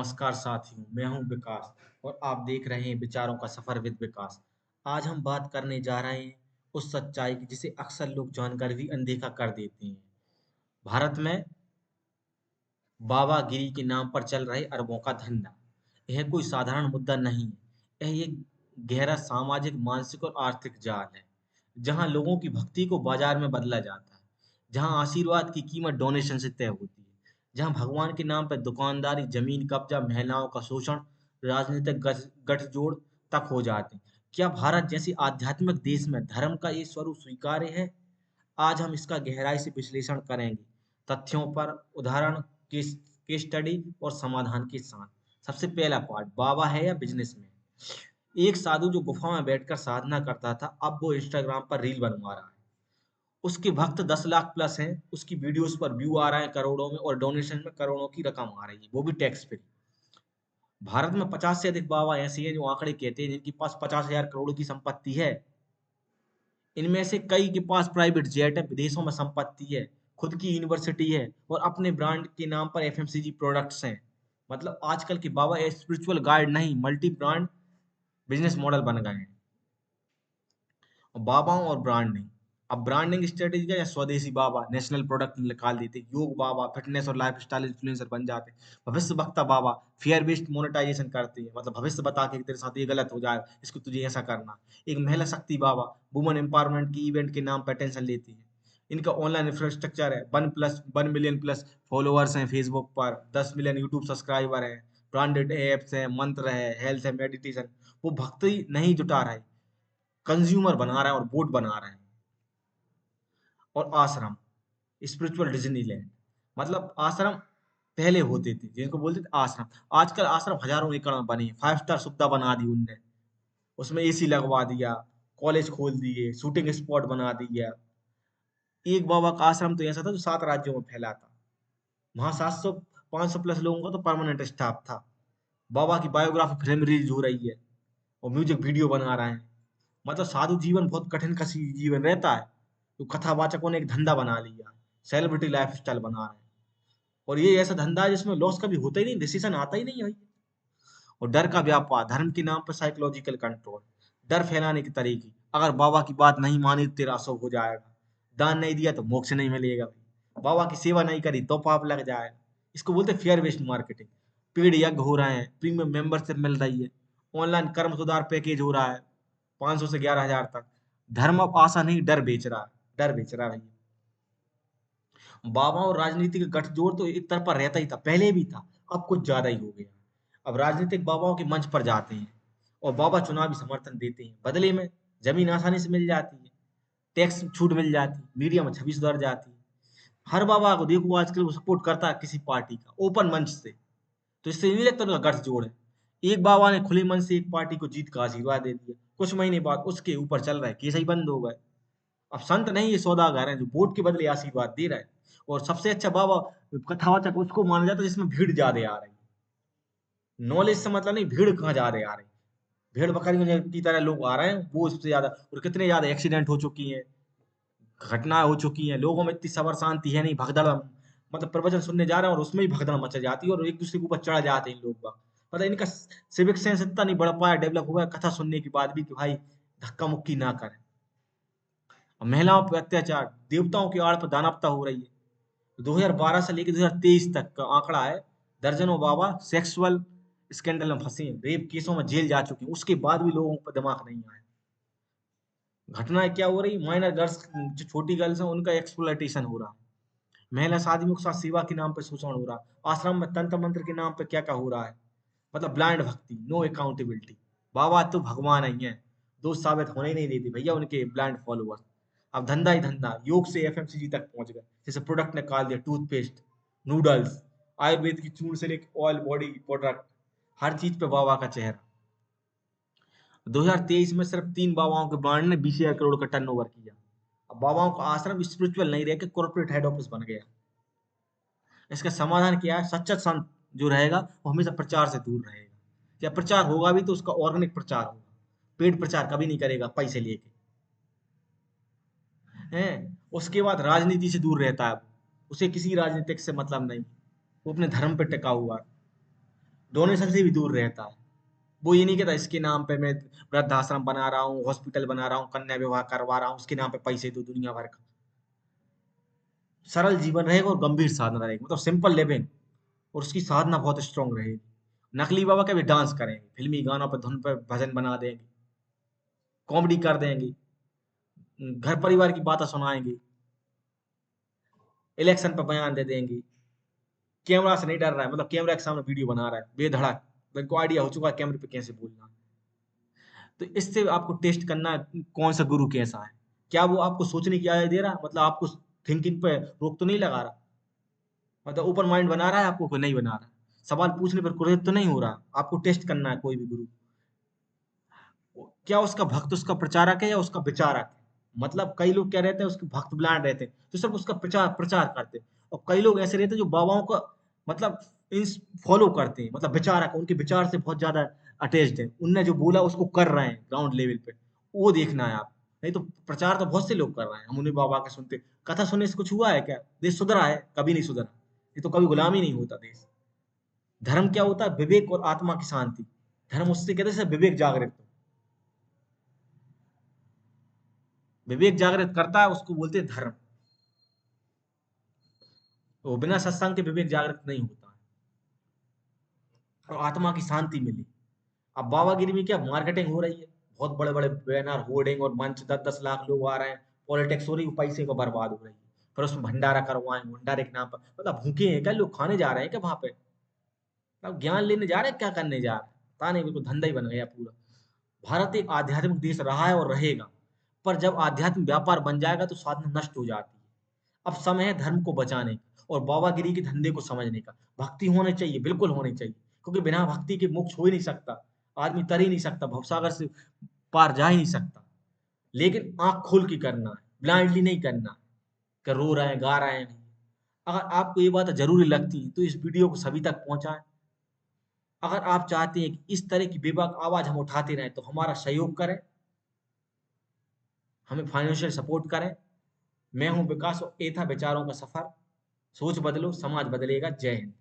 नमस्कार साथियों, मैं हूं विकास और आप देख रहे हैं विचारों का सफर विद विकास। आज हम बात करने जा रहे हैं उस सच्चाई की जिसे अक्सर लोग जानकर भी अनदेखा कर देते हैं। भारत में बाबागिरी के नाम पर चल रहे अरबों का धंधा। यह कोई साधारण मुद्दा नहीं है। यह एक गहरा सामाजिक, मानसिक और आर्थिक जाल है, जहां लोगों की भक्ति को बाजार में बदला जाता है, जहां आशीर्वाद की कीमत डोनेशन से तय होती है, जहां भगवान के नाम पर दुकानदारी, जमीन कब्जा, महिलाओं का शोषण, राजनीतिक गठजोड़ तक हो जाते हैं। क्या भारत जैसे आध्यात्मिक देश में धर्म का ये स्वरूप स्वीकार्य है? आज हम इसका गहराई से विश्लेषण करेंगे, तथ्यों पर, उदाहरण, केस केस स्टडी और समाधान के साथ। सबसे पहला पार्ट, बाबा है या बिजनेसमैन। एक साधु जो गुफा में बैठकर साधना करता था, अब वो इंस्टाग्राम पर रील बनवा रहा है। उसके भक्त 10 लाख प्लस हैं, उसकी वीडियोस पर व्यू आ रहे हैं करोड़ों में और डोनेशन में करोड़ों की रकम आ रही है, वो भी टैक्स फ्री। भारत में 50 से अधिक बाबा ऐसे हैं जो आंकड़े कहते हैं जिनके पास 50,000 करोड़ की संपत्ति है। इनमें से कई के पास प्राइवेट जेट है, विदेशों में संपत्ति है, खुद की यूनिवर्सिटी है और अपने ब्रांड के नाम पर एफएमसीजी प्रोडक्ट्स हैं। मतलब आजकल के बाबा स्पिरिचुअल गाइड नहीं, मल्टी ब्रांड बिजनेस मॉडल बन गए हैं। और बाबाओं और ब्रांडिंग, अब ब्रांडिंग स्ट्रेटेजी का या स्वदेशी बाबा नेशनल प्रोडक्ट निकाल देते, योग बाबा फिटनेस और लाइफस्टाइल इन्फ्लुएंसर बन जाते, भविष्य वक्ता बाबा फेयर बेस्ड मोनेटाइजेशन करते हैं, मतलब भविष्य बता के कि तेरे साथ ये गलत हो जाए, इसको तुझे ऐसा करना। एक महिला शक्ति बाबा वुमन एम्पावरमेंट की इवेंट के नाम पर टेंशन लेती है। इनका ऑनलाइन इंफ्रास्ट्रक्चर है, 1 मिलियन प्लस फॉलोअर्स हैं फेसबुक पर, 10 मिलियन यूट्यूब सब्सक्राइबर हैं, ब्रांडेड एप्स हैं, मंत्र है, हेल्थ है, मेडिटेशन। वो भक्ति नहीं जुटा रहे, कंज्यूमर बना रहा है और बोट बना रहे हैं। और आश्रम, स्पिरिचुअल डिज्नीलैंड, मतलब आश्रम पहले होते थे जिनको बोलते थे आश्रम। आजकल आश्रम हजारों एकड़ में बने, 5 स्टार सुविधा बना दी उनने, उसमें एसी लगवा दिया, कॉलेज खोल दिए, शूटिंग स्पॉट बना दिया। एक बाबा का आश्रम तो ऐसा था जो 7 राज्यों में फैला था। वहां 700 500 प्लस लोगों का तो परमानेंट स्टाफ था। बाबा की बायोग्राफी फिल्म रिलीज हो रही है और म्यूजिक वीडियो बना रहे हैं। मतलब साधु जीवन बहुत कठिन कसी जीवन रहता है, तो कथावाचकों ने एक धंधा बना लिया, सेलिब्रिटी लाइफस्टाइल बना रहे हैं। और ये ऐसा धंधा है जिसमें लॉस कभी होता ही नहीं, डिसीजन आता ही नहीं है भाई। और डर का व्यापार, धर्म के नाम पर साइकोलॉजिकल कंट्रोल, डर फैलाने की तरीके, अगर बाबा की बात नहीं मानी तो तेरा अशुभ हो जाएगा, दान नहीं दिया तो मोक्ष नहीं मिलेगा भाई, बाबा की सेवा नहीं करी तो पाप लग जाएगा। इसको बोलते हैं फेयर बेस्ड मार्केटिंग। पेड यज्ञ हो रहे हैं, प्रीमियम मेंबरशिप मिल रही है, ऑनलाइन कर्म सुधार पैकेज हो रहा है 500 से 11,000 तक। धर्म अब आशा नहीं, डर बेच रहा है, डर बेच रहा है भैया। बाबा और राजनीति का गठजोड़ तो एक तरफा रहता ही था, पहले भी था, अब कुछ ज्यादा ही हो गया। अब राजनीतिक बाबाओं के मंच पर जाते हैं और बाबा चुनावी समर्थन देते हैं, बदले में जमीन आसानी से मिल जाती है, टैक्स छूट मिल जाती है, मीडिया में छवि सुधर जाती है। हर बाबा को देखो आजकल वो सपोर्ट करता है किसी पार्टी का ओपन मंच से। तो इससे नहीं लगता उनका गठजोड़ है। एक बाबा ने खुले मन से एक पार्टी को जीत का आशीर्वाद दे दिया, कुछ महीने बाद उसके ऊपर चल रहा है केस ही बंद हो गए। अब संत नहीं, ये सौदागर हैं जो वोट के बदले आशीर्वाद दे रहे हैं। और सबसे अच्छा बाबा कथावाचक उसको माना जाता है जिसमें भीड़ ज्यादा आ रही है। नॉलेज से मतलब नहीं, भीड़ कहाँ ज्यादा आ रही है। भेड़ बकरियों की तरह लोग आ रहे हैं, वो उससे ज्यादा। और कितने ज्यादा एक्सीडेंट हो चुकी हैं, घटनाएं हो चुकी हैं, लोगों में इतनी सबर शांति है नहीं, भगदड़, मतलब प्रवचन सुनने जा रहे हैं और उसमें ही भगदड़ मच जाती है और एक दूसरे के ऊपर चढ़ जाते हैं लोग बाग। मतलब इनका सिविक सेंस इतना नहीं बढ़ पाया, डेवलप हुआ है कथा सुनने के बाद भी, कि भाई धक्का मुक्की ना करें। और महिलाओं पर अत्याचार, देवताओं की आड़ पर दानवता हो रही है। 2012 से लेकर 2023 तक का आंकड़ा है, दर्जनों बाबा सेक्सुअल स्कैंडल में फंसे हैं, रेप केसों में जेल जा चुके हैं, उसके बाद भी लोगों पर दिमाग नहीं आया। घटनाएं क्या हो रही, माइनर गर्ल्स, जो छोटी गर्ल्स हैं उनका एक्सप्लॉइटेशन हो रहा है, महिला साधुओं के साथ सेवा के नाम पे शोषण हो रहा है, आश्रम में तंत्र मंत्र के नाम पे क्या क्या हो रहा है। मतलब ब्लाइंड भक्ति, नो अकाउंटेबिलिटी। बाबा तो भगवान ही है, दोस्त साबित होने ही नहीं देते भैया उनके ब्लाइंड फॉलोअर्स। अब धंधा ही धंधा, योग से एफएमसीजी तक पहुंच गए, जैसे प्रोडक्ट निकाल दिया, टूथपेस्ट, नूडल्स, आयुर्वेद की चूर्ण से लेकर ऑयल, बॉडी प्रोडक्ट, हर चीज पे बाबा का चेहरा। 2023 में सिर्फ 3 बाबाओं के ब्रांड ने 20,000 करोड़ का टर्नओवर किया। अब बाबाओं का आश्रम स्पिरिचुअल नहीं रह के कॉर्पोरेट हेड ऑफिस बन गया। इसका समाधान क्या है? सच्चा संत जो रहेगा वो हमेशा प्रचार से दूर रहेगा, या प्रचार होगा भी तो उसका ऑर्गेनिक प्रचार होगा, पेड प्रचार कभी नहीं करेगा पैसे लेके। हैं, उसके बाद राजनीति से दूर रहता है, उसे किसी राजनीतिक से मतलब नहीं, वो अपने धर्म पे टिका हुआ है। डोनेशन से भी दूर रहता है। वो ये नहीं कहता इसके नाम पे मैं वृद्धाश्रम बना रहा हूँ, हॉस्पिटल बना रहा हूँ, कन्या विवाह करवा रहा हूँ, उसके नाम पे पैसे दो दुनिया भर का। सरल जीवन रहेगा और गंभीर साधना रहेगी, मतलब सिंपल लिविंग, और उसकी साधना बहुत स्ट्रांग रहेगी। नकली बाबा के भी डांस करेंगे, फिल्मी गानों पे धुन पे भजन बना देंगे, कॉमेडी कर देंगे, घर परिवार की बातें सुनाएंगे, इलेक्शन पर बयान दे देंगे। कैमरा से नहीं डर रहा है, मतलब कैमरा के सामने वीडियो बना रहा है बेधड़क, इनको आइडिया हो चुका है कैमरे पे कैसे बोलना है। तो इससे आपको टेस्ट करना है कौन सा गुरु कैसा है। क्या वो आपको सोचने की आदत दे रहा है, मतलब आपको थिंकिंग पे रोक तो नहीं लगा रहा, मतलब ओपन माइंड बना रहा है आपको कि नहीं बना रहा। सवाल पूछने पर क्रोधित तो नहीं हो रहा। आपको टेस्ट करना है कोई भी गुरु, क्या उसका भक्त उसका प्रचारक है या उसका विचारक है। मतलब कई लोग क्या रहते हैं, उसके भक्त ब्लाइंड रहते हैं तो सिर्फ उसका प्रचार प्रचार करते हैं, और कई लोग ऐसे रहते हैं जो बाबाओं का मतलब फॉलो करते हैं, मतलब विचारक उनके विचार से बहुत ज्यादा अटैच्ड है, उनने जो बोला उसको कर रहे हैं ग्राउंड लेवल पे। वो देखना है आप। नहीं तो प्रचार तो बहुत से लोग कर रहे हैं, हम उन्हें बाबा के सुनते। कथा सुनने से कुछ हुआ है क्या? देश सुधरा है? कभी नहीं सुधरा। ये तो कभी गुलाम ही नहीं होता देश। धर्म क्या होता है? विवेक और आत्मा की शांति। धर्म उससे कहते हैं जैसे विवेक जागृत हो। विवेक जागृत करता है उसको बोलते हैं धर्म। तो बिना सत्संग के विवेक जागृत नहीं होता है, और आत्मा की शांति मिली। अब बाबागिरी में क्या मार्केटिंग हो रही है, बहुत बड़े बड़े बैनर होर्डिंग और मंच, 10-10 लाख लोग आ रहे हैं, पॉलिटिक्स हो रही है, पैसे को बर्बाद हो रही है। फिर उसमें भंडारा करवाएं, भंडारे के नाम पर, मतलब भूखे हैं क्या लोग? खाने जा रहे हैं क्या वहां पे? मतलब ज्ञान लेने जा रहे हैं, क्या करने जा रहे हैं पता नहीं, बिल्कुल धंधा ही बन गया पूरा। भारत एक आध्यात्मिक देश रहा है और रहेगा, पर जब आध्यात्मिक व्यापार बन जाएगा तो साधना नष्ट हो जाती है। अब समय है धर्म को बचाने का और बाबागिरी के धंधे को समझने का। भक्ति होनी चाहिए, बिल्कुल होनी चाहिए, क्योंकि बिना भक्ति के मोक्ष हो ही नहीं सकता। आदमी तर ही नहीं सकता, भवसागर से पार जा ही नहीं सकता। लेकिन आंख खोल के करना है, ब्लाइंडली नहीं करना है कि रो रहे हैं गा रहे हैं। अगर आपको ये बात जरूरी लगती है तो इस वीडियो को सभी तक पहुंचाएं। अगर आप चाहते हैं कि इस तरह की बेबाक आवाज हम उठाते रहें तो हमारा सहयोग करें, हमें फाइनेंशियल सपोर्ट करें। मैं हूं विकास और ये था विचारों का सफर। सोच बदलो, समाज बदलेगा। जय हिंद।